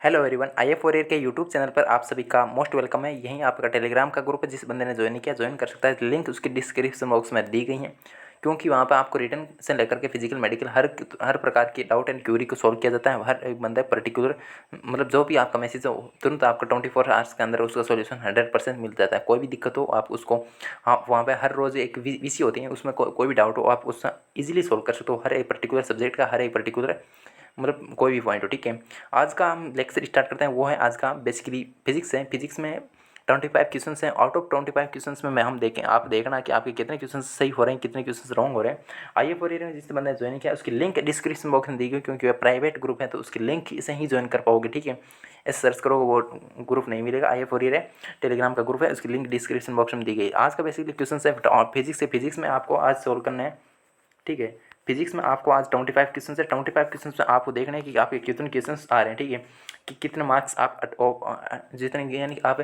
Hello everyone, IF4 के YouTube channel पर आप सभी का मोस्ट वेलकम है। यहीं आपका टेलीग्राम का ग्रुप है, जिस बंदे ने ज्वाइन नहीं किया ज्वाइन कर सकता है। लिंक उसकी डिस्क्रिप्शन बॉक्स में दी गई है, क्योंकि वहाँ पर आपको रिटर्न से लेकर के फिजिकल मेडिकल हर प्रकार की डाउट एंड क्यूरी को सॉल्व किया जाता है। हर एक बंदा पर्टिकुलर मतलब जो भी आपका मैसेज हो तुरंत आपका 24 आवर्स के अंदर उसका सोल्यूशन 100% मिल जाता है। कोई भी दिक्कत हो आप उसको वहाँ पर हर रोज़ एक VC होती है, उसमें कोई भी डाउट हो आप उससे ईजिली सॉल्व कर सकते हो। हर एक पर्टिकुलर सब्जेक्ट का हर एक पर्टिकुलर मतलब कोई भी पॉइंट हो, ठीक है। आज का हम लेक्चर स्टार्ट करते हैं, वो है आज का बेसिकली फिजिक्स है। फिजिक्स में 25 क्वेश्चन हैं। आउट ऑफ 25 क्वेश्चन में हम देखें, आप देखना कि आपके कितने क्वेश्चन सही हो रहे हैं, कितने क्वेश्चन रॉन्ग हो रहे हैं। आइए फॉर में जिस बंदा ज्वाइन किया उसकी लिंक डिस्क्रिप्शन बॉक्स में दी गई, क्योंकि वह प्राइवेट ग्रुप है तो उसकी लिंक से ही ज्वाइन कर पाओगे, ठीक है। ऐसे सर्च करोगे वो ग्रुप नहीं मिलेगा। IF4 है, टेलीग्राम का ग्रुप है, उसकी लिंक डिस्क्रिप्शन बॉक्स में दी गई। आज का बेसिकली क्वेश्चन है फिजिक्स से। फिजिक्स में आपको आज सोल्व करना है, ठीक है। फिजिक्स में आपको आज 25 क्वेश्चन है। 25 क्वेश्चन में आपको देखना है कि आपके कितने क्वेश्चन आ रहे हैं, ठीक है, कि कितने मार्क्स आप जितने यानी कि आप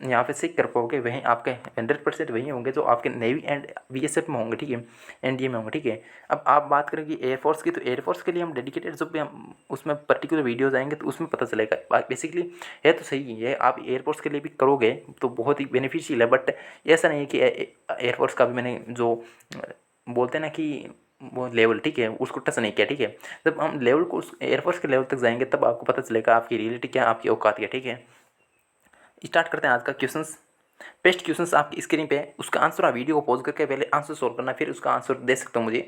यहाँ पे सीख कर पाओगे वहीं आपके 100% वही होंगे जो आपके नेवी एंड BSF में होंगे, ठीक है, NDA में होंगे, ठीक है। अब आप बात करें कि एयरफोर्स की, तो एयरफोर्स के लिए हम डेडिकेटेड जो भी हम उसमें पर्टिकुलर वीडियोज़ आएंगे तो उसमें पता चलेगा। बेसिकली ये तो सही है, आप एयरफोर्स के लिए भी करोगे तो बहुत ही बेनिफिशियल है, बट ऐसा नहीं है कि एयरफोर्स का भी मैंने जो बोलते हैं ना कि वो लेवल, ठीक है, उसको टच नहीं किया, ठीक है। जब हम लेवल को उस एयरफोर्स के लेवल तक जाएंगे तब आपको पता चलेगा आपकी रियलिटी क्या, आपकी औकात क्या, ठीक है। स्टार्ट करते हैं आज का क्वेश्चंस। पेस्ट क्वेश्चंस आपकी स्क्रीन पे है, उसका आंसर आप वीडियो को पॉज करके पहले आंसर सोल्व करना, फिर उसका आंसर दे सकते हो मुझे।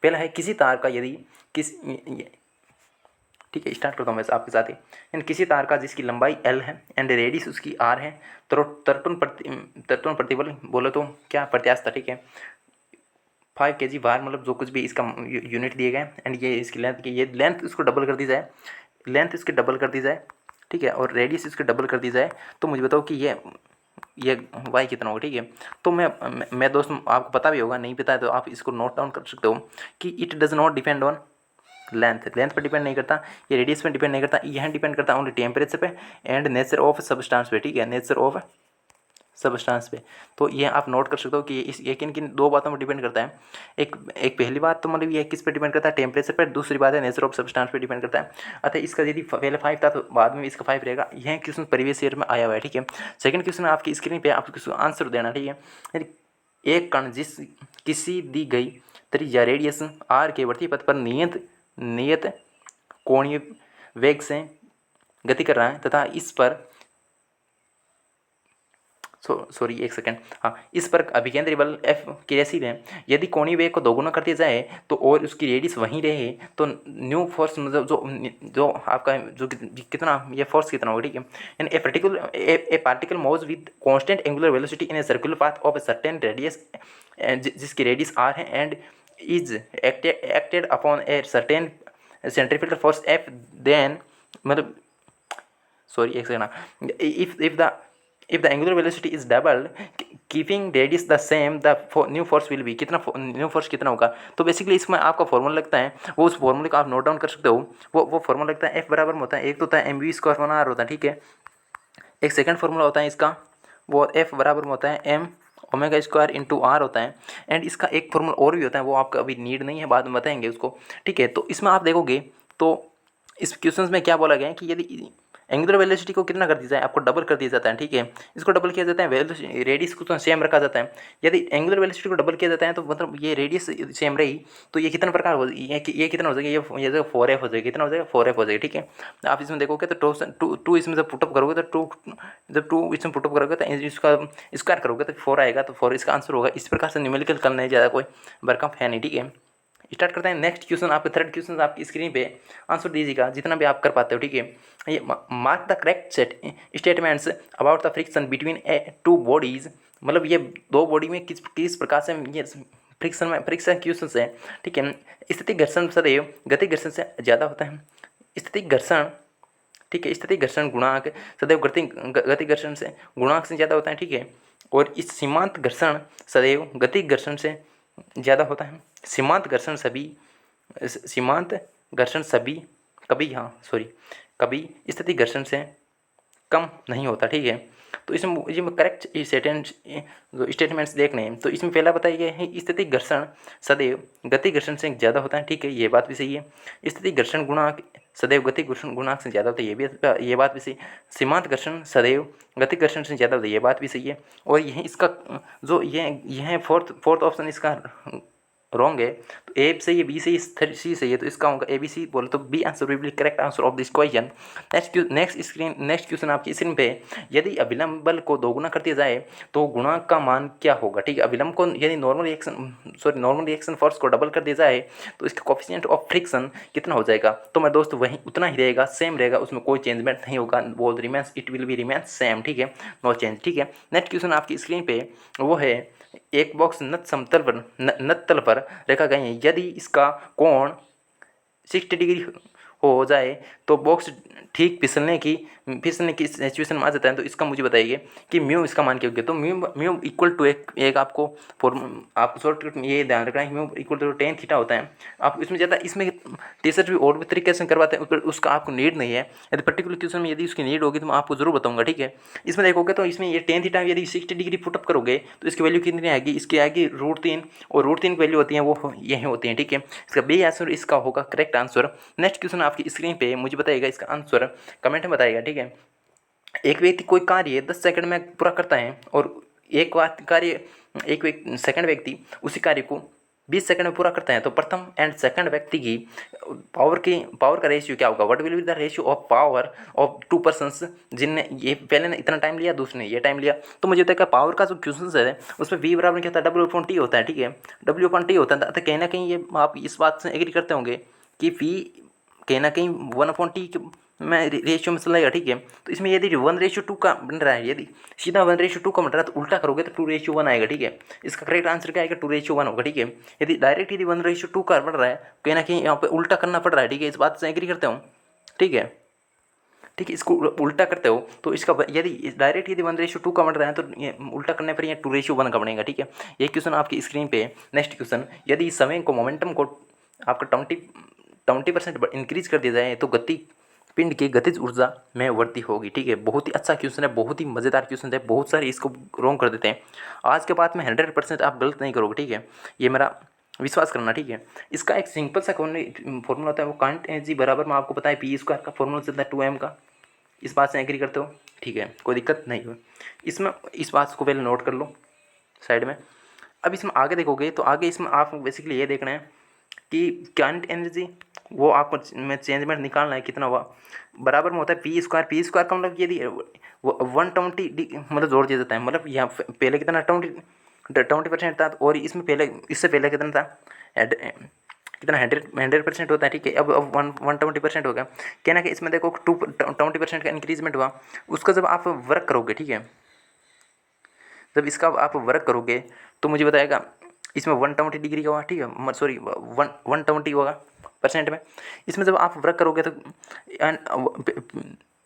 पहला है किसी तार का यदि किस ठीक है, स्टार्ट करता हूँ मैं आपके साथ ही। यानी किसी तार का जिसकी लंबाई L है एंड रेडियस उसकी R है, तर्तन प्रतिबल बोले तो क्या प्रत्यास्थ, ठीक है, 5 kg बार, मतलब जो कुछ भी इसका यूनिट दिए गए एंड ये इसकी लेंथ की, ये लेंथ इसको डबल कर दी जाए, लेंथ इसकी डबल कर दी जाए, ठीक है, और रेडियस इसकी डबल कर दी जाए, तो मुझे बताओ कि ये y कितना होगा, ठीक है। तो मैं दोस्त आपको पता भी होगा, नहीं पता है तो आप इसको नोट डाउन कर सकते हो कि it does not depend on length पर डिपेंड नहीं करता, ये रेडियस पर डिपेंड नहीं करता, यह डिपेंड करता ओनली टेम्परेचर पे एंड नेचर ऑफ सब्सटेंस पे, ठीक है, नेचर ऑफ सब्सटेंस पे। तो ये आप नोट कर सकते हो कि ये किन किन दो बातों पर डिपेंड करता है। एक पहली बात तो मतलब ये किस पे डिपेंड करता है, टेम्परेचर पर। दूसरी बात है नेचर ऑफ सब्सटेंस पे डिपेंड करता है। अतः इसका यदि पहले 5 था तो बाद में इसका 5 रहेगा। यह क्वेश्चन प्रीवियस ईयर में आया हुआ है, ठीक है। सेकंड क्वेश्चन आपकी स्क्रीन पे आपको आंसर देना, ठीक है। एक कण जिस किसी दी गई त्रिज्या रेडियस R के वर्ती पथ पर नियत कोणीय वेग से गति कर रहा है तथा इस पर सॉरी एक सेकंड, हाँ, इस पर अभिकेंद्री बल F क्रियाशील है। यदि कोणीय वेग को दोगुना कर दिया जाए तो और उसकी रेडियस वहीं रहे तो न्यू फोर्स मतलब जो आपका जो कितना ये फोर्स कितना होगा, ठीक है। यानी a particle moves with constant angular velocity in a circular path of a certain radius, जिसकी रेडियस R है and is acted upon a certain centrifugal force F, then मतलब सॉरी एक second, if the angular velocity is doubled keeping radius the same, the new force will be कितना new force कितना होगा। तो basically इसमें आपका formula लगता है, वो उस फॉर्मूले को आप नोट डाउन कर सकते हो। वो फॉर्मूला लगता है F बराबर में होता है, एक तो होता है mv² होता है, ठीक है। एक सेकंड फॉर्मूला होता है इसका, वो F बराबर में होता है m ω² इंटू R होता है। एंड इसका एक फॉर्मूला और भी होता है, वो आपका अभी नीड नहीं है, बाद में बताएंगे उसको, ठीक है। तो इसमें आप देखोगे तो इस क्वेश्चन में क्या बोला गया है कि यदि एंगुलर वेलोसिटी को कितना कर दिया जाए, आपको डबल कर दिया जाता है, ठीक है। इसको डबल किया जाता है, रेडियस को तो सेम रखा जाता है। यदि एंगुलर वेलोसिटी को डबल किया जाता है तो मतलब ये रेडियस सेम रही तो ये कितना प्रकार हो, ये कितना हो जाएगा, ये 4f हो जाएगा, कितना हो जाएगा 4f हो जाएगा, ठीक है। आप इसमें देखोगे तो टू इसमें जब पुटअप करोगे तो जब 2 इसमें पुटअप करोगे तो इसका स्क्वायर करोगे तो 4 आएगा, तो 4 इसका आंसर होगा। इस प्रकार से न्यूमेरिकल करना है, ज़्यादा कोई बरकम है नहीं, ठीक है। स्टार्ट करते हैं नेक्स्ट क्वेश्चन। आपके थर्ड क्वेश्चन आपकी स्क्रीन पे आंसर दीजिएगा जितना भी आप कर पाते हो, ठीक है। ये mark the correct statements about the friction between two bodies, मतलब ये दो बॉडी में किस प्रकार से ये फ्रिक्शन क्वेश्चन है, ठीक है। स्थितिक घर्षण सदैव गतिक घर्षण से ज़्यादा होता है। स्थितिक घर्षण, ठीक है, स्थितिक घर्षण गुणांक सदैव गतिक घर्षण से गुणांक से ज़्यादा होता है, ठीक है। और इस सीमांत घर्षण सदैव गतिक घर्षण से ज़्यादा होता है। सीमांत घर्षण कभी स्थितिक घर्षण से कम नहीं होता, ठीक है। तो इसमें ये करेक्ट स्टेटमेंट्स देखने हैं। तो इसमें पहला बताया गया है स्थितिक घर्षण सदैव गति घर्षण से ज़्यादा होता है, ठीक है, ये बात भी सही है। स्थितिक घर्षण गुणांक सदैव गति घर्षण गुणांक से ज़्यादा होता है, ये बात भी सही। सीमांत घर्षण सदैव गति घर्षण से ज़्यादा होता है, ये बात भी सही है। और यह इसका जो यह फोर्थ ऑप्शन इसका रॉन्ग है। तो ए सही है, बी सही है, सी सही है, तो इसका होगा ए बी सी। बोले तो B answer will be correct answer of this question. Next question आपकी स्क्रीन पे, यदि अभिलंब बल को दोगुना कर दिया जाए तो गुणांक का मान क्या होगा। ठीक है, अभिलंब को यदि नॉर्मल रिएक्शन फोर्स को डबल कर दिया जाए तो इसका कोफिशिएंट ऑफ फ्रिक्शन कितना हो जाएगा। तो मैं दोस्तों वही उतना ही रहेगा, सेम रहेगा, उसमें कोई चेंजमेंट नहीं होगा, वो remains it will be remains same. ठीक है, नो चेंज। ठीक है, नेक्स्ट क्वेश्चन आपकी स्क्रीन पे वो है, एक बॉक्स नत्तल पर रखा गया है, यदि इसका कोण 60 डिग्री हो जाए तो बॉक्स ठीक फिसलने की सिचुएशन में आ जाता है। तो इसका मुझे बताइए कि म्यू इसका मान क्या होगा। तो म्यू इक्वल टू एक आपको शॉर्टकट में ये ध्यान रखना है, mu equal to tan theta होता है। आप इसमें ज़्यादा इसमें टीचर भी और भी तरीके से करवाते हैं, उसका आपको नीड नहीं है। यदि पर्टिकुलर क्वेश्चन में यदि उसकी नीड होगी तो मैं आपको जरूर बताऊंगा। ठीक है, इसमें देखोगे तो इसमें ये टेन थीटा यदि 60 डिग्री पुटअप करोगे तो इसकी वैल्यू कितनी आएगी, इसकी आएगी √3, और √3 की वैल्यू होती है वो यही होती है। ठीक है, इसका बी आंसर इसका होगा करेक्ट आंसर। नेक्स्ट क्वेश्चन आपकी स्क्रीन पे मुझे बताइएगा इसका आंसर, कमेंट में बताइएगा। ठीक है, एक व्यक्ति कोई कार्य 10 सेकंड में पूरा करता है और एक सेकंड व्यक्ति उसी कार्य को 20 सेकंड में पूरा करता है, तो प्रथम एंड सेकंड व्यक्ति की पावर का रेशियो क्या होगा। What will be the ratio of power of to persons, जिनने ये पहले ने इतना टाइम लिया, दूसरे ने ये टाइम लिया। तो मुझे बताया पावर का जो क्वेश्चन है उसमें V बराबर क्या होता है, W/T होता है। ठीक है, W/T होता है। तो कहीं ना कहीं ये आप इस बात से एग्री करते होंगे कि V कहीं ना कहीं 1/T में रेशियो में चलेगा। ठीक है, तो इसमें यदि 1:2 का बन रहा है, यदि सीधा 1:2 का बन रहा है तो उल्टा करोगे तो 2:1 आएगा। ठीक है, इसका करेक्ट आंसर क्या आएगा, 2:1 होगा। ठीक है, यदि डायरेक्ट यदि 1:2 का बन रहा है कहीं ना कहीं यहाँ पे उल्टा करना पड़ रहा है। ठीक है, इस बात से एग्री करते हो। ठीक है, इसको उल्टा करते हो तो इसका यदि डायरेक्ट यदि 1:2 का बन रहा है तो ये उल्टा करने पर ये 2:1 का बनेगा। ठीक है, ये क्वेश्चन आपकी स्क्रीन पे। नेक्स्ट क्वेश्चन, यदि समय को मोमेंटम को आपका 20% इंक्रीज कर दिया जाए तो गति पिंड की गतिज ऊर्जा में वृद्धि होगी। ठीक है, बहुत ही अच्छा क्वेश्चन है, बहुत ही मज़ेदार क्वेश्चन है, बहुत सारे इसको रॉन्ग कर देते हैं। आज के बाद में 100% आप गलत नहीं करोगे। ठीक है, ये मेरा विश्वास करना। ठीक है, इसका एक सिंपल सा फॉर्मूला होता है, वो कांट एनर्जी बराबर में आपको पता है P² का फॉर्मूला चलता है 2m का। इस बात से एग्री करते हो। ठीक है, कोई दिक्कत नहीं हो इसमें, इस बात को पहले नोट कर लो साइड में। अब इसमें आगे देखोगे तो आगे इसमें आप बेसिकली ये देखना है कि कांट एनर्जी वो आपको में चेंजमेंट निकालना है, कितना हुआ बराबर में होता है P²। का मतलब यदि 120 मतलब जोड़ दिया जाता है, मतलब यहाँ पहले कितना 20% था और इसमें इससे पहले कितना था, कितना 100% होता है। ठीक है, अब 120% हो गया। कहना कि इसमें देखो 20% का इंक्रीजमेंट हुआ, उसका जब आप वर्क करोगे, ठीक है, जब इसका आप वर्क करोगे तो मुझे बताएगा इसमें 120 डिग्री का हुआ। ठीक है, सॉरी 120 होगा परसेंट में। इसमें जब आप वर्क करोगे तो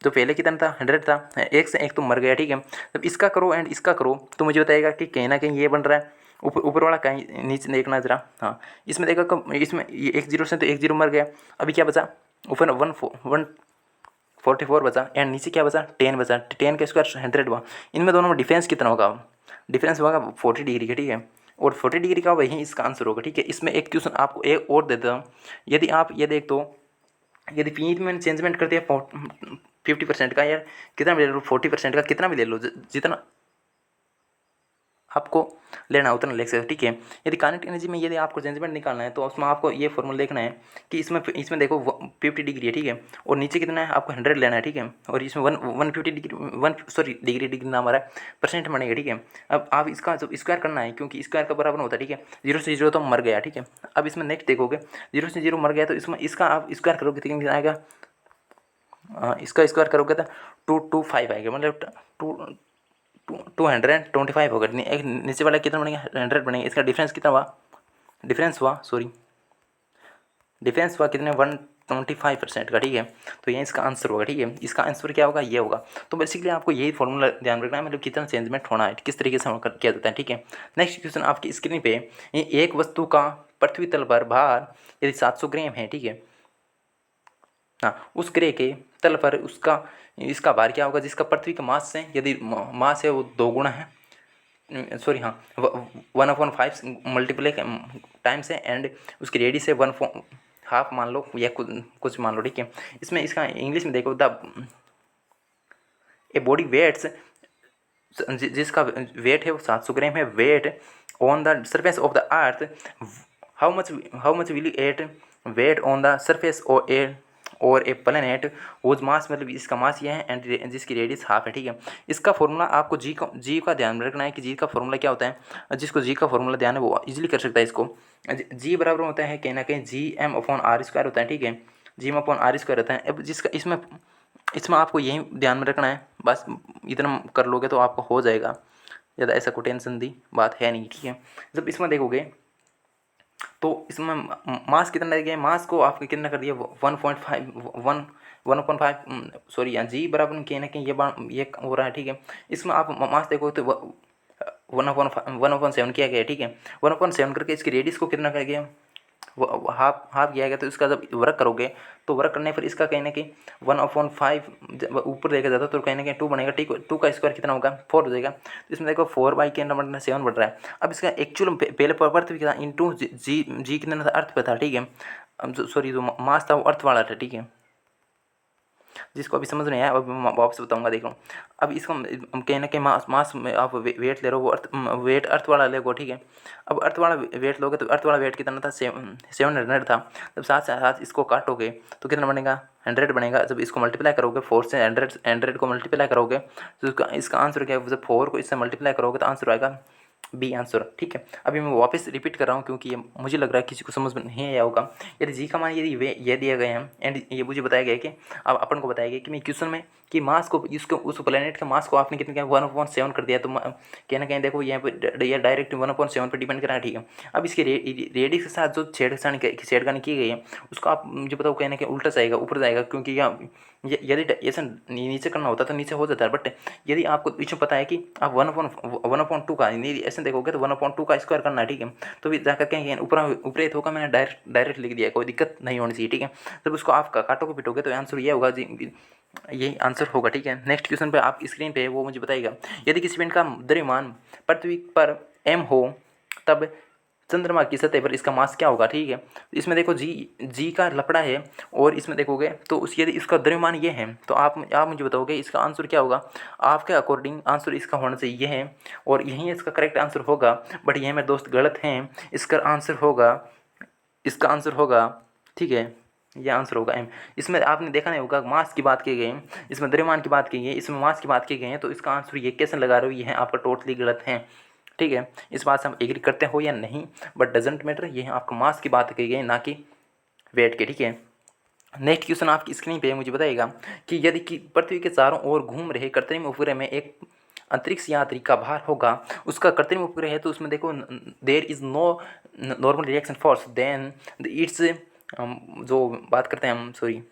पहले कितना था, 100 था, एक से एक तो मर गया। ठीक है, जब इसका करो एंड इसका करो तो मुझे बताएगा कि कहीं ना कहीं ये बन रहा है, ऊपर वाला कहीं नीचे देखना जरा। हाँ, इसमें देखो कब इसमें ये 1 0 से तो 1 0 मर गया। अभी क्या बचा, ऊपर 144 बचा एंड नीचे क्या बचा, 10 बचा। 10 का स्क्वायर 100 हुआ। इनमें दोनों में डिफरेंस कितना होगा, डिफरेंस होगा 40 डिग्री का। ठीक है, और 40 डिग्री का वही इसका आंसर होगा। ठीक है, इसमें एक क्वेश्चन आपको एक और देता हूँ। यदि आप ये देख तो यदि पी में चेंजमेंट कर दिया 50% का, यार कितना भी ले लो, 40% का कितना भी ले लो, जितना आपको लेना उतना ले सकते हो। ठीक है, यदि काइनेटिक एनर्जी में यदि आपको चेंजमेंट निकालना है तो उसमें आपको ये फॉर्मूला देखना है कि इसमें देखो 50 डिग्री है। ठीक है, और नीचे कितना है, आपको 100 लेना है। ठीक है, और इसमें 150 डिग्री डिग्री नाम आ रहा है, परसेंट बनेगा। ठीक है, अब आप इसका जब स्क्वायर करना है, क्योंकि स्क्वायर का बराबर होता है। ठीक है, 0 से 0 तो मर गया। ठीक है, अब इसमें नेक्स्ट देखोगे 0 से 0 मर गया तो इसमें इसका आप स्क्वायर करोगे तो कितना आएगा, इसका स्क्वायर करोगे तो 225 आएगा, मतलब 225 होगा। एक नीचे वाला कितना बनेगा, 100 बनेगा। इसका डिफरेंस कितना हुआ, डिफरेंस हुआ कितने, 125% का। ठीक है, तो ये इसका आंसर होगा। ठीक है, इसका आंसर क्या होगा, ये होगा। तो बेसिकली आपको यही फॉर्मूला ध्यान रखना है, मतलब कितना चेंजमेंट होना है, किस तरीके से किया जाता है। ठीक है, नेक्स्ट क्वेश्चन आपकी स्क्रीन पे, एक वस्तु का पृथ्वी तल पर भार यदि 700 ग्राम है, ठीक है, हाँ, उस ग्रह के तल पर इसका भार क्या होगा, जिसका पृथ्वी के मास से यदि मास है वो 2 गुना है, सॉरी हाँ 1/5 मल्टीप्लाई टाइम्स है, एंड उसकी रेडियस है 1/2 हाफ मान लो या कुछ मान लो, ठीक है। इसमें इसका इंग्लिश में देखो, द ए बॉडी वेट्स, जिसका वेट है वो 700 ग्राम है, weight on the surface of the earth, how much will it weigh on the surface और ए प्लेनेट वोज मास, मतलब इसका मास ये है, एंड जिसकी रेडियस हाफ है, ठीक है। इसका फॉर्मूला आपको जी का ध्यान में रखना है कि जी का फॉर्मूला क्या होता है। जिसको जी का फॉर्मूला ध्यान है वो इजीली कर सकता है इसको। जी बराबर होता है कहीं ना कहीं G M upon R square होता है, ठीक है। G M upon R square होता है। अब जिसका इसमें आपको यही ध्यान में रखना है, बस इतना कर लोगे तो आपको हो जाएगा, ज़्यादा ऐसा कोई टेंशन दी बात है नहीं, ठीक है। जब इसमें देखोगे तो इसमें मास कितना रह गया, मास को आपने कितना कर दिया 1.5 सॉरी, यहाँ जी बराबर कहीं ना कहीं ये हो रहा है, ठीक है। इसमें आप मास देखो तो 1/7 किया गया है, ठीक है। 1/7 करके इसकी रेडियस को कितना कर गया, हाफ किया गया। तो इसका जब वर्क करोगे तो वर्क करने पर इसका कहीं ना कहीं 1/5 ऊपर देखा जाता तो कहीं ना कहीं 2 बनेगा, ठीक है। 2 का स्क्वायर कितना होगा 4 हो जाएगा। तो इसमें देखो 4 के नंबर 7 बढ़ रहा है। अब इसका एक्चुअल पहले पृथ्वी कितना इंटू जी कितना था, अर्थ पे था, ठीक है। सॉरी जो मास था वो अर्थ वाला था, ठीक है। जिसको अभी समझ नहीं आया अब मैं वापस बताऊंगा, देख लो। अब इसको हम कहीं ना कहीं मास में आप वेट ले रहे हो, वो वेट अर्थ वाला ले, ठीक है। अब अर्थ वाला वेट लोगे तो अर्थ वाला वेट कितना था 700 था। जब साथ साथ इसको काटोगे तो कितना बनेगा 100 बनेगा। जब इसको मल्टीप्लाई करोगे 4 से 100 को मल्टीप्लाई करोगे तो इसका आंसर क्या है, जब 4 को इससे मल्टीप्लाई करोगे तो आंसर आएगा बी आंसर, ठीक है। अभी मैं वापस रिपीट कर रहा हूँ क्योंकि ये मुझे लग रहा है किसी को समझ में नहीं आया होगा। यदि जी का मान यदि वे ये दिया गए हैं एंड ये मुझे बताया गया कि अब अपन को बताया गया कि मैं क्वेश्चन में कि मास को इसको उस प्लेनेट के मास को आपने कितने क्या 1/7 कर दिया, तो कहीं ना कहीं देखो यहाँ पे ये डायरेक्ट 1/7 पर डिपेंड कर रहा है, ठीक है। अब इसके रेडियस के साथ जो छेड़खानी की गई है उसको आप मुझे बताओ कहीं ना कहीं उल्टा जाएगा, ऊपर जाएगा, क्योंकि यहाँ यदि ऐसा नीचे करना होता तो नीचे हो जाता है। बट यदि आपको पीछे पता है कि आप 1/2 का ऐसे देखोगे तो 1/2 का स्क्वायर करना है, ठीक है। तो फिर जाकर कहीं ऊपर होगा, मैंने डायरेक्ट लिख दिया, कोई दिक्कत नहीं होनी चाहिए, ठीक है। जब उसको आप काटोगे पिटोगे तो आंसर ये होगा जी, यही आंसर होगा, ठीक है। नेक्स्ट क्वेश्चन पे आप स्क्रीन पे वो मुझे बताइएगा, यदि किसी पिंड का द्रव्यमान पृथ्वी पर m हो तब चंद्रमा की सतह पर इसका मास क्या होगा, ठीक है। इसमें देखो जी का लपड़ा है और इसमें देखोगे तो यदि इसका द्रव्यमान ये है तो आप मुझे बताओगे इसका आंसर क्या होगा। आपके अकॉर्डिंग आंसर इसका होना चाहिए ये है और यही इसका करेक्ट आंसर होगा। बट ये मेरे दोस्त गलत हैं, इसका आंसर होगा, ठीक है, ये आंसर होगा एम। इसमें आपने देखा नहीं होगा मास की बात की गई है, इसमें द्रव्यमान की बात की गई है, इसमें मास की बात की गई है, तो इसका आंसर ये कैसे लगा रहे हो, ये है आपका टोटली गलत है, ठीक है। इस बात से हम एग्री करते हो या नहीं, बट डजेंट मैटर, ये आपका मास की बात की गई ना कि वेट के, ठीक है। नेक्स्ट क्वेश्चन आपकी स्क्रीन पे मुझे बताइएगा कि यदि कि पृथ्वी के चारों ओर घूम रहे कृत्रिम उपग्रह में एक अंतरिक्ष यात्री का भार होगा, उसका कृत्रिम उपग्रह है, तो उसमें देखो there is no normal reaction force then it's जो बात करते हैं हम, सॉरी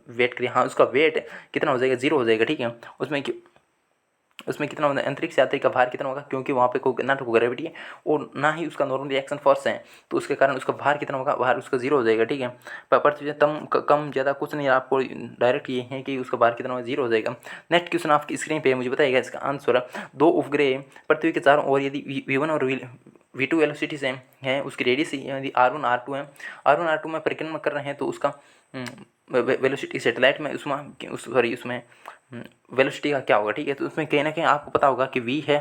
वेट करिए, हाँ उसका वेट कितना हो जाएगा 0 हो जाएगा, ठीक है। उसमें कितना होगा अंतरिक्ष यात्री का भार कितना होगा, क्योंकि वहाँ पे कोई ना तो ग्रेविटी है और ना ही उसका नॉर्मल रिएक्शन फोर्स है, तो उसके कारण उसका भार कितना होगा, भार उसका 0 हो जाएगा, ठीक है। पृथ्वी से कम ज़्यादा कुछ नहीं, आपको डायरेक्ट ये है कि उसका भार कितना होगा 0 हो जाएगा। नेक्स्ट क्वेश्चन आपकी स्क्रीन पे मुझे बताइएगा इसका आंसर। 2 उपग्रह पृथ्वी के चारों ओर यदि V1 और V2 वेलोसिटी से है, उसकी रेडियस यदि R1 R2 है, R1 R2 में परिक्रमा कर रहे हैं तो उसका वेलोसिटी सैटेलाइट में उसमें वेलोसिटी का क्या होगा, ठीक है। तो उसमें कहीं ना कहीं आपको पता होगा कि v है,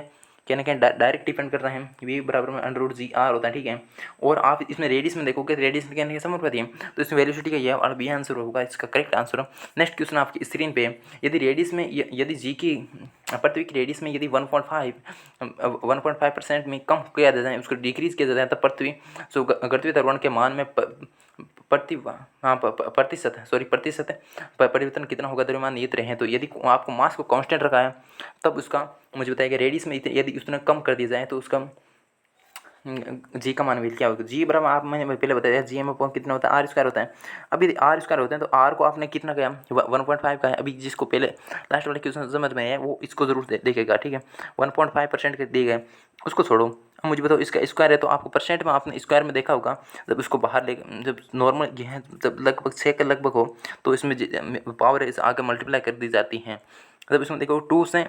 कहीं ना कहीं डायरेक्ट डिपेंड कर रहे हैं, v बराबर में √GR होता है, ठीक है। और आप इसमें रेडियस में देखोगे रेडियस में कहने की समझ पाती है, तो इसमें वेलोसिटी का यह और बी आंसर होगा इसका करेक्ट आंसर। नेक्स्ट क्वेश्चन आपकी स्क्रीन पे, यदि रेडियस में यदि जी की पृथ्वी की रेडियस में यदि 1.5% में कम किया जाता है, उसको डिक्रीज किया जाता है, तब पृथ्वी गतिविधि त्वरण के मान में प्रतिशत परिवर्तन कितना होगा, द्रव्यमान ये रहे हैं। तो यदि आपको मास को कांस्टेंट रखा है तब उसका मुझे बताइएगा रेडियस में यदि उसने कम कर दिया जाए तो उसका जी का मान भी क्या होगा। जी बराबर आप मैंने पहले बताया जी एम अपॉन कितना होता है R स्क्वायर होता है। अब यदि R स्क्वायर होता है तो R को आपने कितना किया 1.5 का है। अभी जिसको पहले लास्ट वाले क्वेश्चन समझ में है वो इसको जरूर देखेगा, ठीक है। 1.5% के दिए गए उसको छोड़ो, अब मुझे बताओ इसका स्क्वायर है तो आपको परसेंट में आपने स्क्वायर में देखा होगा, जब उसको बाहर ले जब नॉर्मल ये है जब लगभग 6 के लगभग हो तो इसमें पावर आगे मल्टीप्लाई कर दी जाती है। जब इसमें देखो 2 से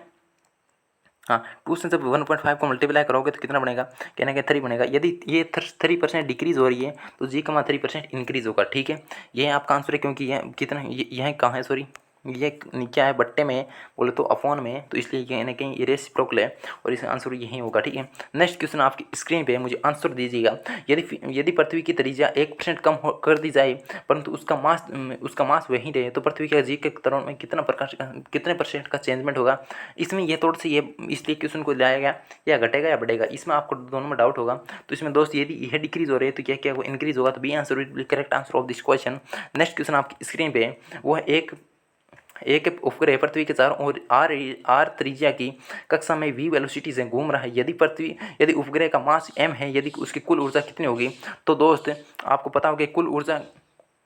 हाँ, 2 से जब 1.5 को मल्टीप्लाई करोगे तो कितना बनेगा, कहना क्या 3 बनेगा। यदि ये 3% डिक्रीज़ हो रही है तो जी का मान 3% इंक्रीज़ होगा, ठीक है। ये आपका आंसर है, क्योंकि यह कितना यह कहाँ है, सॉरी ये क्या है, बट्टे में बोले तो अपॉन में, तो इसलिए कहीं ना कहीं ये रेसिप्रोकल है और इसका आंसर यही होगा, ठीक है। नेक्स्ट क्वेश्चन आपकी स्क्रीन पे मुझे आंसर दीजिएगा। यदि पृथ्वी की त्रिज्या 1% कम कर दी जाए परंतु उसका मास वही रहे तो पृथ्वी के जी के त्वरण में कितने परसेंट का चेंजमेंट होगा। इसमें ये थोड़ा सा ये इसलिए क्वेश्चन को लाया गया, या घटेगा या बढ़ेगा, इसमें आपको दोनों में डाउट होगा। तो इसमें दोस्त यदि यह डिक्रीज हो रही है तो क्या क्या वो इंक्रीज होगा, तो B answer will be correct answer of this question. Next question आपकी स्क्रीन पे वो है एक उपग्रह पृथ्वी के चारों ओर आर त्रिज्या की कक्षा में v वेलोसिटी से घूम रहा है। यदि उपग्रह का मास m है, यदि उसकी कुल ऊर्जा कितनी होगी, तो दोस्त आपको पता होगा कुल ऊर्जा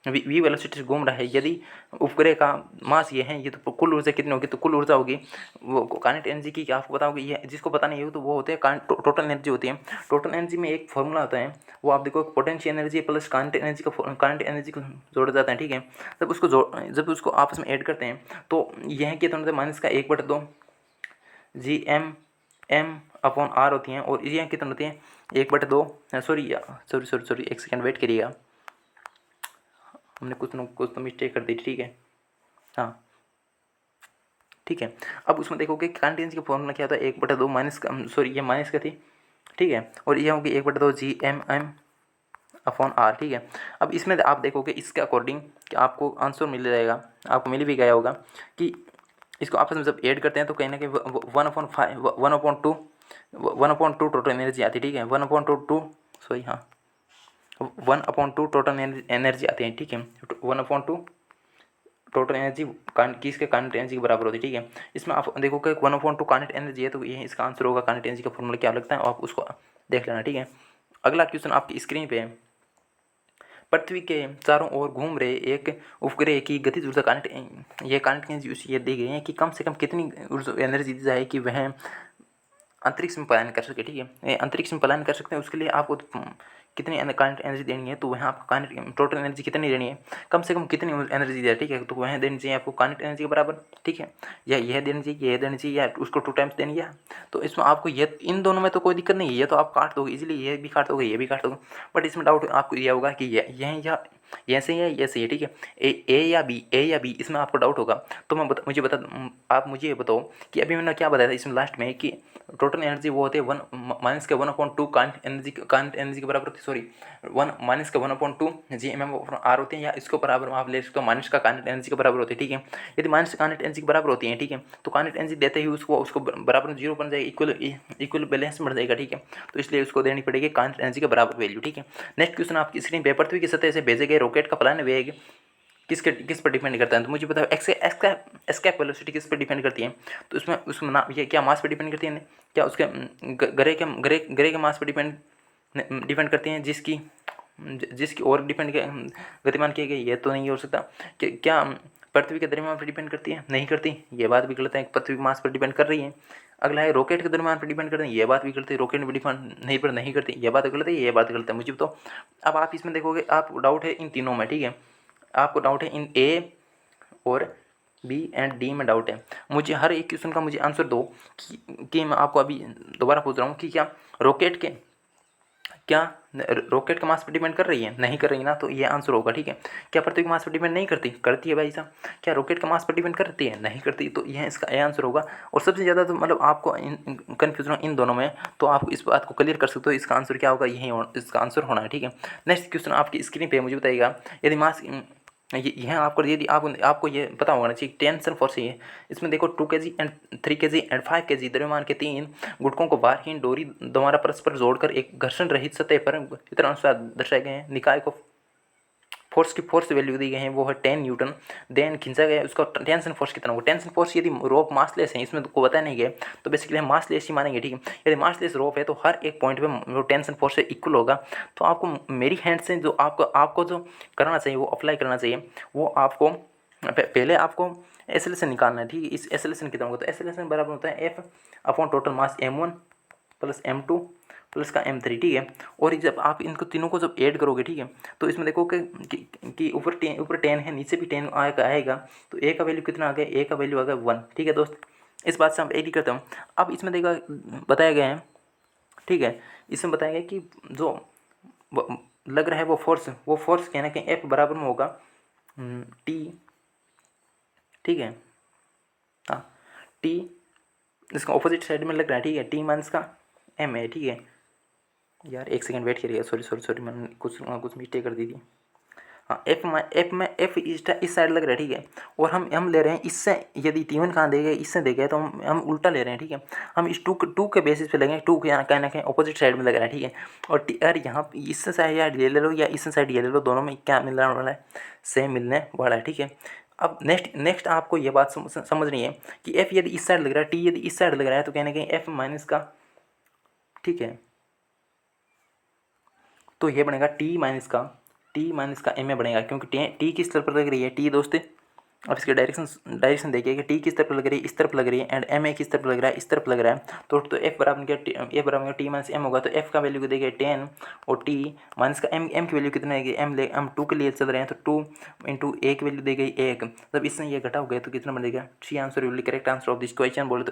v वेलोसिटी से घूम रहा है। यदि उपग्रह का मास ये है, ये तो कुल ऊर्जा कितनी होगी, तो कुल ऊर्जा होगी वो काइनेटिक एनर्जी की, आपको पता होगा। ये जिसको पता नहीं हो तो वो होते हैं टोटल एनर्जी होती है। टोटल एनर्जी में एक फॉर्मूला होता है, वो आप देखो potential energy plus kinetic energy को जोड़ा जाता है, ठीक है। जब उसको आपस में ऐड करते हैं तो यह कितना होता है, माइनस का 1/2 जी एम अपॉन आर होती हैं, और ये कितनी होती है 1/2, सॉरी एक सेकंड वेट करिएगा, हमने कुछ तो मिस्टेक कर दी, ठीक है। हाँ ठीक है, अब उसमें देखोगे काइनेटिक एनर्जी का फॉर्मूला क्या होता है, 1/2 माइनस का, सॉरी ये माइनस का थी, ठीक है, और ये होगी 1/2 जी एम अपॉन आर, ठीक है। अब इसमें आप देखोगे इसके अकॉर्डिंग कि आपको आंसर मिल जाएगा, आपको मिल भी गया होगा कि इसको आपस में जब ऐड करते हैं तो कहीं ना कहीं 1/2 टोटल एनर्जी आती है, ठीक है। 1/2 सॉरी हाँ 1/2 टोटल एनर्जी आती है, ठीक है। 1/2 टोटल एनर्जी किसके काइनेटिक एनर्जी के बराबर होती है, ठीक है। इसमें आप देखो कि 1/2 काइनेटिक एनर्जी है, तो ये इसका आंसर होगा। काइनेटिक एनर्जी का फॉर्मूला क्या लगता है आप उसको देख लेना, ठीक है। अगला क्वेश्चन आपकी स्क्रीन पे है, पृथ्वी के चारों ओर घूम रहे एक उपग्रह की गतिज ऊर्जा काइनेटिक एनर्जी ये दी गई है कि कम से कम कितनी ऊर्जा एनर्जी दी जाए कि वह अंतरिक्ष में पलायन कर सके, ठीक है। अंतरिक्ष में पलायन कर सकते हैं, उसके लिए आपको कितनी काइनेटिक एनर्जी देनी है, तो वहाँ आपको काइनेटिक टोटल एनर्जी कितनी देनी है, कम से कम कितनी एनर्जी दिया, ठीक है। तो वह देनी चाहिए आपको काइनेटिक एनर्जी के बराबर, ठीक है। या यह देनी चाहिए, यह देनी चाहिए, या उसको 2 टाइम्स देनी है। तो इसमें आपको ये इन दोनों में तो कोई दिक्कत नहीं है, ये तो आप काट दोगे इजीली, ये भी काट दोगे, ये भी काट दोगे। बट इसमें डाउट आपको यह होगा कि यह या ये सही है, ये सही है, ठीक है। ए या बी इसमें आपको डाउट होगा। तो आप मुझे ये बताओ कि अभी मैंने क्या बताया था इसमें लास्ट में कि टोटल एनर्जी वो होती है 1/2 काइनेटिक एनर्जी के बराबर होती है, सॉरी 1/2 जी एम आर होती है, या इसको बराबर आप ले सकते हो माइनस का काइनेटिक एनर्जी के बराबर होती है, ठीक है। यदि माइनस काइनेटिक एनर्जी के बराबर होती है, ठीक है, तो काइनेटिक एनर्जी देते ही उसको बराबर 0 बन जाएगा, इक्वल बैलेंस बढ़ जाएगा, ठीक है। तो इसलिए उसको देनी पड़ेगी काइनेटिक एनर्जी के बराबर वैल्यू, ठीक है। नेक्स्ट क्वेश्चन आपकी स्क्रीन पे, पृथ्वी की सतह से भेजे गए रॉकेट का प्लान वेग किस पर डिपेंड करता है, तो मुझे बताओ एस्केप वेलोसिटी किस पर डिपेंड करती है। तो उसमें ना ये क्या मास पर डिपेंड करती है, क्या उसके ग्रे के मास पर डिपेंड करती हैं, जिसकी और डिपेंड गतिमान किए गए, ये तो नहीं हो सकता। क्या पृथ्वी के द्रव्यमान पर डिपेंड करती है, नहीं करती, ये बात भी गलत है, पृथ्वी के मास पर डिपेंड कर रही है। अगला है रॉकेट के द्रव्यमान पर डिपेंड करते हैं, ये बात भी गलत है, रॉकेट पर डिपेंड नहीं करती, ये बात गलत है, ये बात गलत है, मुझे तो। अब आप इसमें देखोगे, आपको डाउट है इन तीनों में, ठीक है, आपको डाउट है इन ए और बी एंड डी में डाउट है। मुझे हर एक क्वेश्चन का मुझे आंसर दो कि मैं आपको अभी दोबारा पूछ रहा हूँ कि क्या रॉकेट का मास पर डिपेंड कर रही है, नहीं कर रही ना, तो ये आंसर होगा, ठीक है। क्या पृथ्वी के मास पर डिपेंड नहीं करती है भाई साहब। क्या रॉकेट का मास पर डिपेंड करती है, नहीं करती, तो यह इसका ये आंसर होगा। और सबसे ज़्यादा तो मतलब आपको कन्फ्यूजन इन दोनों में, तो आप इस बात को क्लियर कर सकते हो, इसका आंसर क्या होगा, इसका आंसर होना है, ठीक है। नेक्स्ट क्वेश्चन आपकी स्क्रीन पर मुझे बताइएगा, यदि मास यह आपको यदि आपको ये पता होना चाहिए टेंशन फोर्स है। इसमें देखो 2 kg and 3 kg and 5 kg द्रव्यमान के 3 गुटकों को बारहीन डोरी द्वारा परस्पर जोड़कर एक घर्षण रहित सतह पर इतना अनुसार दर्शाए गए हैं। निकाय को फोर्स वैल्यू दी गई है, वो है 10 न्यूटन। देन खींचा गया उसका टेंशन फोर्स कितना होगा। टेंशन फोर्स यदि रोप मासलेस है, इसमें को बताया नहीं गया, तो बेसिकली हम मासलेस ही मानेंगे, ठीक है। यदि मासलेस रोप है तो हर एक पॉइंट पे वो टेंशन फोर्स से इक्वल होगा। तो आपको मेरी हैंड से जो आपको जो करना चाहिए, वो अप्लाई करना चाहिए, वो आपको पहले आपको एसएलेशन निकालना है, ठीक है। इस एसएलेशन कितना होगा, तो एसएलेशन बराबर होता है F upon total mass m1 plus m2 plus का m3, ठीक है। और जब आप इनको तीनों को जब ऐड करोगे, ठीक है, तो इसमें देखो कि ऊपर 10 है, नीचे भी 10 आएगा। तो ए का वैल्यू कितना आ गया, ए का वैल्यू आ गया 1, ठीक है दोस्त। इस बात से हम एग्री करते हैं। अब इसमें देखा बताया गया है, ठीक है, इसमें बताया गया कि जो लग रहा है वो फोर्स कहना कि एफ बराबर में होगा टी, ठीक है, हाँ टी, इसका ऑपोजिट साइड में लग रहा है, ठीक है, टी माइनस का एम है, ठीक है। यार एक सेकंड वेट करिएगा, सॉरी मैंने कुछ मिस्टेक कर दी थी। हाँ एफ इस साइड लग रहा है, ठीक है, और हम ले रहे हैं इससे, यदि T1 कहाँ देगा इससे देगा तो हम उल्टा ले रहे हैं, ठीक है। हम इस टू के बेसिस पे लेंगे, टू के कहीं ना कहीं ऑपोजिट साइड में लग रहा है, ठीक है। और यार यहाँ इससे साइड यार ये ले लो या इससे साइड ये ले लो, दोनों में क्या मिलने वाला है, सेम मिलने वाला है, ठीक है। अब नेक्स्ट आपको ये बात समझनी है कि एफ यदि इस साइड लग रहा है, टी यदि इस साइड लग रहा है, तो कहीं ना कहीं एफ माइनस का, ठीक है, तो ये बनेगा टी माइनस का एम ए बनेगा, क्योंकि टी किस तरफ लग रही है, टी दोस्त, अब इसके डायरेक्शन देखिए कि टी किस तरफ लग रही है, इस तरफ लग रही है, एंड एम ए किस तरफ लग रहा है, इस तरफ लग रहा है। तो एफ बराबर क्या टी माइनस एम होगा, तो एफ का वैल्यू देखिए 10 और टी माइनस का एम की वैल्यू कितना है, हम 2 के लिए चल रहे हैं, तो 2 इंटू ए की वैल्यू दी गई 1, जब इससे ये घटा हो गया तो कितना बनेगा 3 answer will be correct answer of this question. बोले तो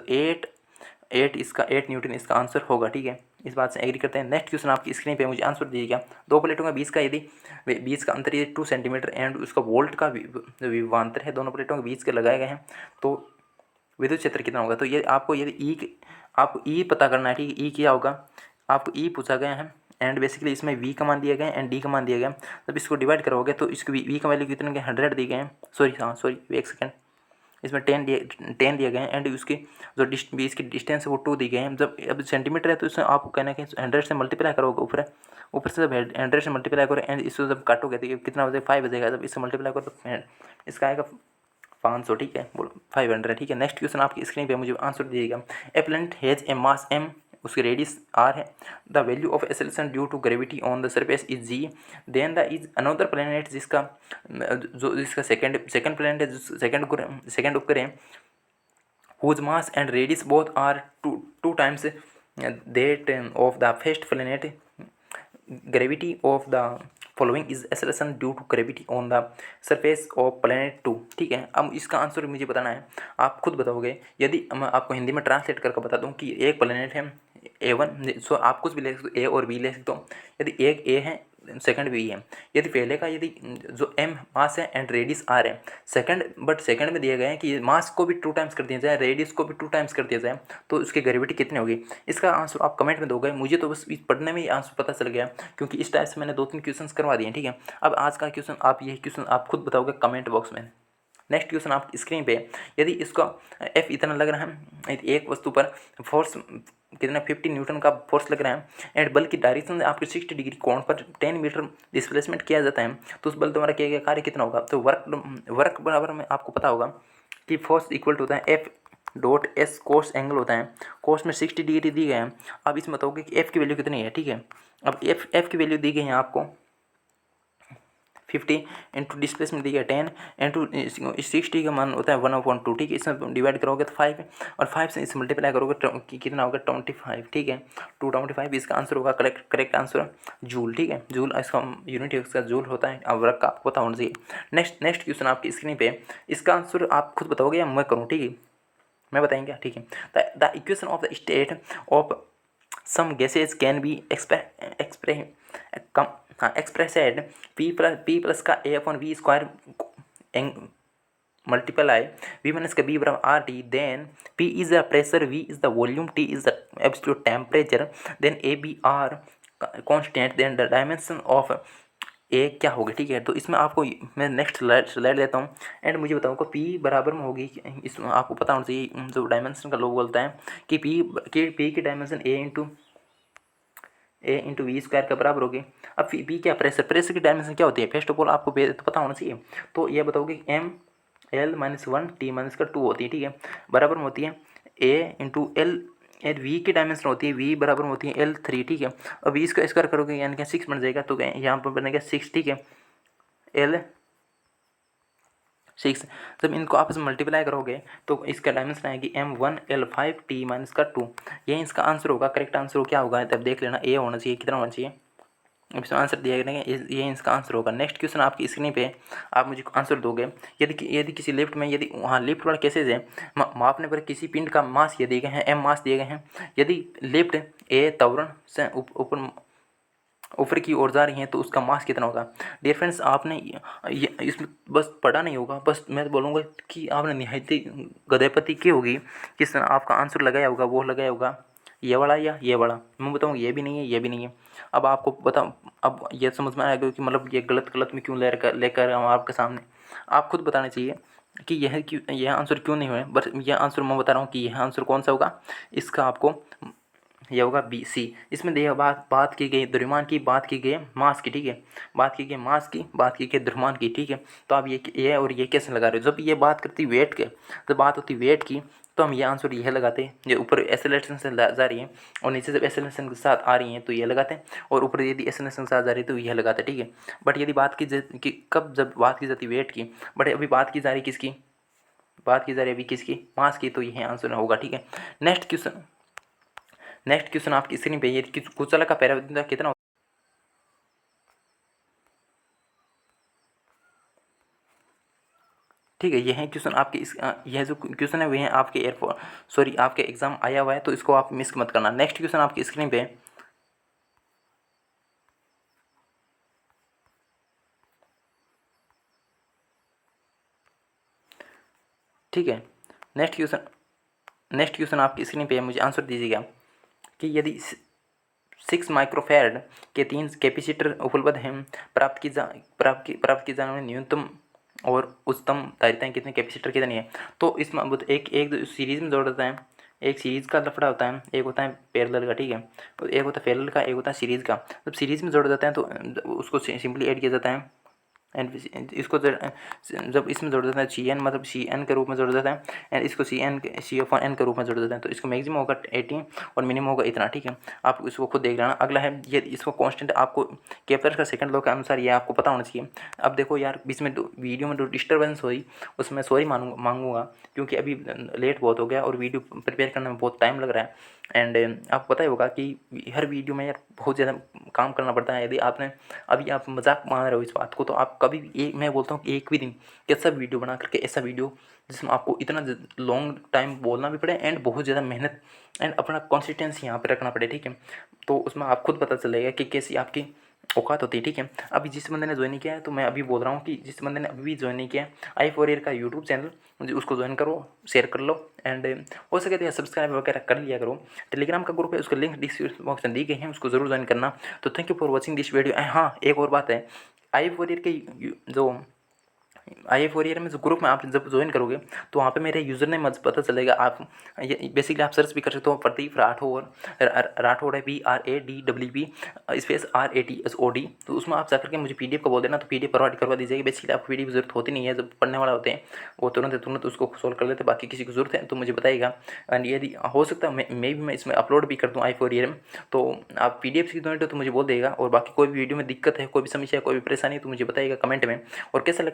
8 न्यूटन इसका आंसर होगा, ठीक है। इस बात से एग्री करते हैं। नेक्स्ट क्वेश्चन आपकी स्क्रीन पे मुझे आंसर दीजिएगा। दो प्लेटों का बीच का यदि बीच का अंतर यदि 2 सेंटीमीटर एंड उसका वोल्ट का विभवांतर है, दोनों प्लेटों के बीच के लगाए गए हैं, तो विद्युत क्षेत्र कितना होगा। तो ये आपको यदि आपको ई पता करना है, ठीक है। ई क्या होगा, आपको ई पूछा गया है एंड बेसिकली इसमें वी का मान दिया गया है एंड डी का मान दिया गया है। जब इसको डिवाइड करोगे तो इसको वी का वैल्यू कितने 100 दिए गए हैं, सॉरी एक सेकेंड, इसमें 10 दिए गए हैं एंड उसकी जो बीच की डिस्टेंस है वो 2 दी गए हैं। जब अब सेंटीमीटर है तो इसमें आपको कहना है कि 100 से मल्टीप्लाई करोगे, ऊपर से जब 100 से मल्टीप्लाई करो एंड इसको जब काटोगे तो कितना हो जाएगा 5 हो जाएगा। जब इससे मल्टीप्लाई करो तो इसका आएगा 500, ठीक है, बोलो 500, ठीक है। नेक्स्ट क्वेश्चन आपकी स्क्रीन पे मुझे आंसर दीजिएगा। A planet has a mass m, उसकी रेडियस r है, the value of acceleration due to gravity on the surface is g, then the is another planet जिसका सेकंड प्लैनेट है, second उपग्रह है, whose mass and radius both are two times that of the first planet, gravity of the following is acceleration due to gravity on the surface of planet 2, ठीक है। अब इसका answer मुझे बताना है, आप खुद बताओगे। यदि मैं आपको हिंदी में ट्रांसलेट करके बता दूं कि एक प्लैनेट है A1, सो आप कुछ भी ले सकते हो, ए और बी ले सकते हो। यदि एक ए है सेकंड बी है, यदि पहले का यदि जो एम मास है एंड रेडियस आर है, सेकंड में दिया गया है कि मास को भी 2 टाइम्स कर दिया जाए, रेडियस को भी 2 टाइम्स कर दिया जाए, तो उसकी ग्रेविटी कितनी होगी। इसका आंसर आप कमेंट में दोगे। मुझे तो बस पढ़ने में ही आंसर पता चल गया, क्योंकि इस टाइप से मैंने 2-3 क्वेश्चन करवा दिए, ठीक है। अब आज का क्वेश्चन यही क्वेश्चन आप खुद बताओगे कमेंट बॉक्स में। नेक्स्ट क्वेश्चन आप स्क्रीन पे, यदि इसका एफ इतना लग रहा है, एक वस्तु पर फोर्स कितना 50 न्यूटन का फोर्स लग रहा है एंड बल की डायरेक्शन आपके 60 डिग्री कोण पर 10 मीटर डिस्प्लेसमेंट किया जाता है, तो उस बल द्वारा किया गया कार्य कितना होगा। तो वर्क बराबर में आपको पता होगा कि फोर्स इक्वल होता है एफ डॉट एस कोस एंगल होता है, कोस में 60 डिग्री दी गए हैं। अब इसमें बताओगे कि एफ की वैल्यू कितनी है, ठीक है। अब एफ की वैल्यू दी गई है आपको 50 इंटू डिस्प्लेसमेंट दी गया 10 इंटू 60 का मान होता है 1/2, ठीक है। इसमें डिवाइड करोगे तो 5 और 5 से इसे मल्टीप्लाई करोगे तो कितना होगा 25, ठीक है। 225 इसका आंसर होगा करेक्ट आंसर जूल, ठीक है। जूल इसका यूनिट इसका जूल होता है, अब वर्क का आपको पता होना चाहिए। नेक्स्ट क्वेश्चन आपकी स्क्रीन पे, इसका आंसर आप खुद बताओगे या मैं करूँ, ठीक है, मैं बताएंगे, ठीक है। The equation of the state of some gases can be expressed P plus का A/V² मल्टीप्लाई V माइनस का B बराबर RT, then P is the pressure, V is the volume, T is the absolute temperature, then AB are constant, then the dimension of a क्या होगी, ठीक है। तो इसमें आपको मैं नेक्स्ट स्लाइड लेता हूँ एंड मुझे बताऊँगा P बराबर में होगी, इसमें आपको पता होना चाहिए जो डायमेंशन का लोग बोलता है कि P की डायमेंशन ए इंटू V² का बराबर होगी। अब P क्या प्रेशर की डायमेंशन क्या होती है, फर्स्ट ऑफ ऑल आपको तो पता होना चाहिए। तो ये बताओगे M/L-1 T-2 होती है, ठीक है, बराबर में होती है A इंटू L, V की डायमेंशन होती है V बराबर में होती है L3, ठीक है। अब V इसका स्क्वायर करोगे यानी कि 6 बन जाएगा, तो यहाँ पर बनेगा 6, ठीक है, L6। जब इनको आपस में मल्टीप्लाई करोगे तो इसका डायमेंशन आएगी M1L5 T-2, यही इसका आंसर होगा। करेक्ट आंसर क्या होगा तब देख लेना, ए होना चाहिए, कितना होना चाहिए इसमें आंसर दिया गया है, ये इसका आंसर होगा। नेक्स्ट क्वेश्चन आपकी स्क्रीन पे आप मुझे आंसर दोगे। यदि किसी लिफ्ट में, यदि वहाँ लिफ्ट वाला केसेज है, मापने पर किसी पिंड का मास ये दिए गए हैं, m मास दिए गए हैं। यदि लिफ्ट ए त्वरण से ऊपर की ओर जा रही हैं तो उसका मास कितना होगा। डियर फ्रेंड्स, आपने ये इसमें बस पढ़ा नहीं होगा, बस मैं बोलूँगा कि आपने निहायती गधेपति की होगी, किस तरह आपका आंसर लगाया होगा, वो लगाया होगा ये वाला या ये वाला। मैं बताऊँ ये भी नहीं है, ये भी नहीं है। अब आपको बताऊँ, अब ये समझ में आएगा कि मतलब ये गलत में क्यों लेकर हम आपके सामने। आप खुद बताना चाहिए कि यह आंसर क्यों नहीं हुआ, बस यह आंसर मैं बता रहा हूँ कि यह आंसर कौन सा होगा। इसका आपको यह होगा बी सी। इसमें देखिए बात की गई द्रव्यमान की, बात की गई मास की, ठीक है, बात की गई मास की, बात की गई द्रव्यमान की, ठीक है। तो आप ये और ये कैसे लगा रहे हो। जब ये बात करती वेट के, जब बात होती वेट की, तो हम ये आंसर यह लगाते हैं, ये ऊपर एसेलेरेशन से जा रही है और नीचे जब एसेलेरेशन के साथ आ रही हैं तो ये लगाते हैं, और ऊपर यदि एसेलेरेशन के साथ जा रही है तो यह लगाते हैं, ठीक है। बट यदि बात की कब, जब बात की जाती वेट की, बट अभी बात की जा रही किसकी, बात की जा रही अभी किसकी, मास की, तो यह आंसर होगा, ठीक है। नेक्स्ट क्वेश्चन आपकी स्क्रीन पे, ये कुचला का पैरामीटर कितना, ठीक है। यह है क्वेश्चन आपके यह जो क्वेश्चन है वह है आपके आपके एग्जाम आया हुआ है, तो इसको आप मिस मत करना। नेक्स्ट क्वेश्चन आपकी स्क्रीन पे, ठीक है। नेक्स्ट क्वेश्चन आपकी स्क्रीन पे मुझे आंसर दीजिएगा कि यदि 6 माइक्रोफैरड के 3 कैपेसिटर उपलब्ध हैं, प्राप्त की जाने वाली न्यूनतम और उच्चतम धारिताएं कितने, कैपेसिटर कितनी है। तो इसमें एक सीरीज में जोड़ देता है, एक सीरीज़ का लफड़ा होता है, एक होता है पैरेलल का, ठीक है। तो एक होता है पैरेलल का, एक होता है सीरीज़ का। जब सीरीज़ में जोड़ देते हैं तो उसको सिंपली ऐड किया जाता है, एंड इसको जब इसमें जोड़ देते हैं सी एन, मतलब सी एन के रूप में जोड़ देते हैं, एंड इसको सी एफ एन के रूप में जोड़ देते हैं, तो इसको मैक्सिमम होगा 18 और मिनिमम होगा इतना, ठीक है। आप इसको खुद देख लेना। अगला है ये, इसको कांस्टेंट आपको केपलर का सेकंड लॉ के अनुसार ये आपको पता होना चाहिए। अब देखो यार, बीच में वीडियो में जो डिस्टर्बेंस हुई उसमें सॉरी मांगूंगा, क्योंकि अभी लेट बहुत हो गया और वीडियो प्रिपेयर करने में बहुत टाइम लग रहा है। एंड आपको पता ही होगा कि हर वीडियो में यार बहुत ज़्यादा काम करना पड़ता है। यदि आपने अभी आप मजाक मान रहे हो इस बात को, तो आप कभी भी मैं बोलता हूँ कि एक भी दिन कैसा वीडियो बना करके, ऐसा वीडियो जिसमें आपको इतना लॉन्ग टाइम बोलना भी पड़े एंड बहुत ज़्यादा मेहनत एंड अपना कॉन्सिस्टेंसी यहाँ पर रखना पड़े, ठीक है। तो उसमें आप खुद पता चलेगा कि कैसी आपकी औकात होती है, ठीक है। अभी जिस बंदे ने ज्वाइन नहीं किया है, तो मैं अभी बोल रहा हूँ कि जिस बंदे ने अभी भी ज्वाइन नहीं किया है, i4Ear का यूट्यूब चैनल, मुझे उसको ज्वाइन करो, शेयर कर लो, एंड हो सके तो यार सब्सक्राइब वगैरह कर लिया करो। टेलीग्राम का ग्रुप है, उसका लिंक डिस्क्रिप्शन बॉक्स में दी गई है, उसको जरूर ज्वाइन करना। तो thank you for watching this video. हाँ, एक और बात है, i4Ear के जो i4Ear में जो ग्रुप में आप जब ज्वाइन करोगे तो वहाँ पे मेरे यूज़र नेम पता चलेगा। आप ये बेसिकली आप सर्च भी कर सकते हो, प्रदीप राठौर, राठौड़ है PRADWP स्पेस RATSOD। तो उसमें आप जाकर के मुझे PDF का बोल देना, तो PDF प्रोवाइड करवा दीजिएगा। बेसिकली आपको PDF की जरूरत होती नहीं है, जब पढ़ने वाला होते हैं वो तुरंत उसको सोल्व कर लेते हैं। बाकी किसी को जरूरत है तो मुझे बताइएगा, एंड यदि हो सकता है मैं इसमें अपलोड भी कर दूँ i4Ear में, तो आप PDF की जरूरत है तो मुझे बोल देगा। और बाकी कोई भी वीडियो में दिक्कत है, कोई भी समस्या है, कोई भी परेशानी है तो मुझे बताइएगा कमेंट में। और कैसा लगा